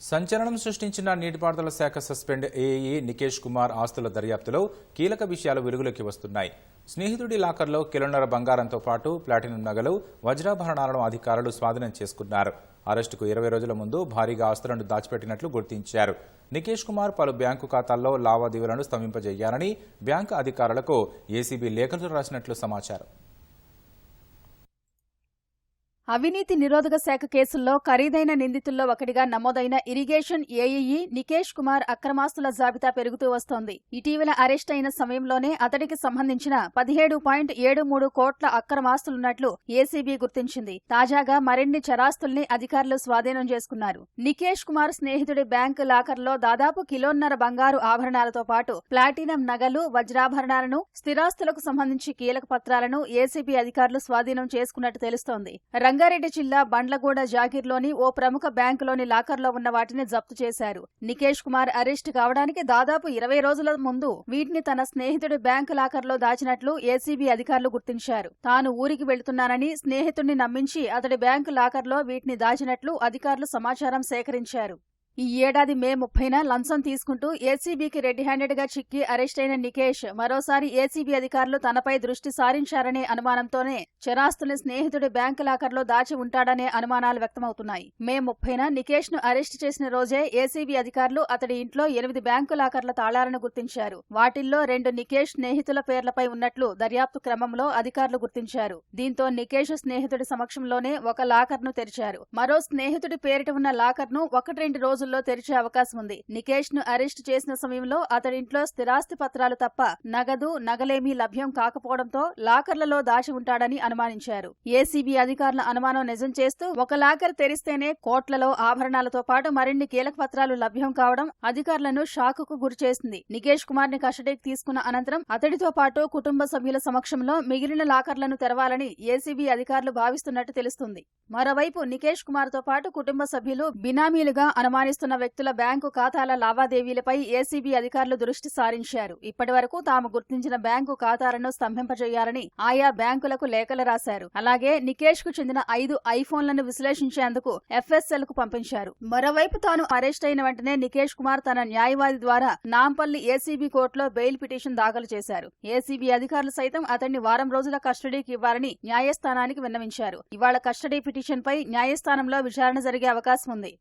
సంచలనం సృష్టించిన నీటిపారుదల శాఖ సస్పెండ్ ఏఈ నికేష్ కుమార్ ఆస్తుల దర్యాప్తులో కీలక విషయాలు వెలుగులోకి వస్తున్నాయి. స్నేహితుడి లాకర్లో కిలోన్నర బంగారంతో పాటు ప్లాటినం నగలు, వజ్రాభరణాలను అధికారులు స్వాధీనం చేసుకున్నారు. అరెస్టుకు 20 రోజుల ముందు భారీగా ఆస్తులను దాచిపెట్టినట్లు గుర్తించారు. నికేష్ కుమార్ పలు బ్యాంకు ఖాతాల్లో లావాదేవీలను స్తంభింపజేయాలని బ్యాంకు అధికారులకు ఏసీబీ లేఖలు రాసినట్లు సమాచారం. అవినీతి నిరోధక శాఖ కేసుల్లో ఖరీదైన నిందితుల్లో ఒకటిగా నమోదైన ఇరిగేషన్ ఏఈఈ నికేష్ కుమార్ అక్రమాస్తుల జాబితా పెరుగుతూ వస్తోంది. ఇటీవల అరెస్ట్ అయిన సమయంలోనే అతడికి సంబంధించిన 17.73 కోట్ల అక్రమాస్తులున్నట్లు ఏసీబీ గుర్తించింది. తాజాగా మరిన్ని చరాస్తుల్ని అధికారులు స్వాధీనం చేసుకున్నారు. నికేష్ కుమార్ స్నేహితుడి బ్యాంకు లాకర్లో దాదాపు కిలోన్నర బంగారు ఆభరణాలతో పాటు ప్లాటినం నగలు, వజ్రాభరణాలను, స్థిరాస్తులకు సంబంధించి కీలక పత్రాలను ఏసీబీ అధికారులు స్వాధీనం చేసుకున్నట్టు తెలుస్తోంది. రంగారెడ్డి జిల్లా బండ్లగూడ జాగీర్లోని ఓ ప్రముఖ బ్యాంకులోని లాకర్లో ఉన్న వాటిని జప్తు చేశారు. నికేష్ కుమార్ అరెస్టు కావడానికి దాదాపు 20 రోజుల ముందు వీటిని తన స్నేహితుడి బ్యాంకు లాకర్లో దాచినట్లు ఏసీబీ అధికారులు గుర్తించారు. తాను ఊరికి వెళుతున్నానని స్నేహితుడిని నమ్మించి అతడి బ్యాంకు లాకర్లో వీటిని దాచినట్లు అధికారులు సమాచారం సేకరించారు. ఈ ఏడాది మే 30న లంచం తీసుకుంటూ ఏసీబీకి రెడ్ హ్యాండెడ్ గా చిక్కి అరెస్ట్ అయిన నికేష్ మరోసారి ఏసీబీ అధికారులు తనపై దృష్టి సారించారనే అనుమానంతోనే చరాస్తుల్ని స్నేహితుడి బ్యాంకు లాకర్లో దాచి ఉంటాడనే అనుమానాలు వ్యక్తమవుతున్నాయి. మే 30న నికేష్ ను అరెస్ట్ చేసిన రోజే ఏసీబీ అధికారులు అతడి ఇంట్లో 8 బ్యాంకు లాకర్ల తాళాలను గుర్తించారు. వాటిల్లో 2 నికేష్ స్నేహితుల పేర్లపై ఉన్నట్లు దర్యాప్తు క్రమంలో అధికారులు గుర్తించారు. దీంతో నికేష్ స్నేహితుడి సమక్షంలోనే ఒక లాకర్ను తెరిచారు. మరో స్నేహితుడి పేరిట ఉన్న లాకర్ను 1-2 రోజుల్లో తెరిచే అవకాశం ఉంది. నికేష్ ను అరెస్టు చేసిన సమయంలో అతడింట్లో స్థిరాస్తి పత్రాలు తప్ప నగదు, నగలేమీ లభ్యం కాకపోవడంతో లాకర్లలో దాచి ఉంటాడని అనుమానించారు. ఏసీబీ అధికారుల అనుమానం నిజం చేస్తూ ఒక లాకర్ తెరిస్తేనే కోట్లలో ఆభరణాలతో పాటు మరిన్ని కీలక పత్రాలు లభ్యం కావడం అధికారులను షాకుకు గురిచేసింది. నికేష్ కుమార్ ని కస్టడీకి తీసుకున్న అనంతరం అతడితో పాటు కుటుంబ సభ్యుల సమక్షంలో మిగిలిన లాకర్లను తెరవాలని ఏసీబీ అధికారులు భావిస్తున్నట్టు తెలుస్తుంది. మరోవైపు నికేష్ కుమార్ తో పాటు కుటుంబ సభ్యులు బినామీలుగా అనుమానిస్తున్న వ్యక్తుల బ్యాంకు ఖాతాల లావాదేవీలపై ఏసీబీ అధికారులు దృష్టి సారించారు. ఇప్పటివరకు తాము గుర్తించిన బ్యాంకు ఖాతాలను స్తంభింపజేయాలని ఆయా బ్యాంకులకు లేఖలు రాశారు. అలాగే నికేష్ కు చెందిన 5 ఐఫోన్లను విశ్లేషించేందుకు ఎఫ్ఎస్ఎల్ కు పంపించారు. మరోవైపు తాను అరెస్ట్ అయిన వెంటనే నికేష్ కుమార్ తన న్యాయవాది ద్వారా నాంపల్లి ఏసీబీ కోర్టులో బెయిల్ పిటిషన్ దాఖలు చేశారు. ఏసీబీ అధికారులు సైతం అతన్ని వారం రోజుల కస్టడీకి ఇవ్వాలని న్యాయస్థానానికి విన్నవించారు. ఇవాళ కస్టడీ పిటిషన్పై న్యాయస్థానంలో విచారణ జరిగే అవకాశం ఉంది.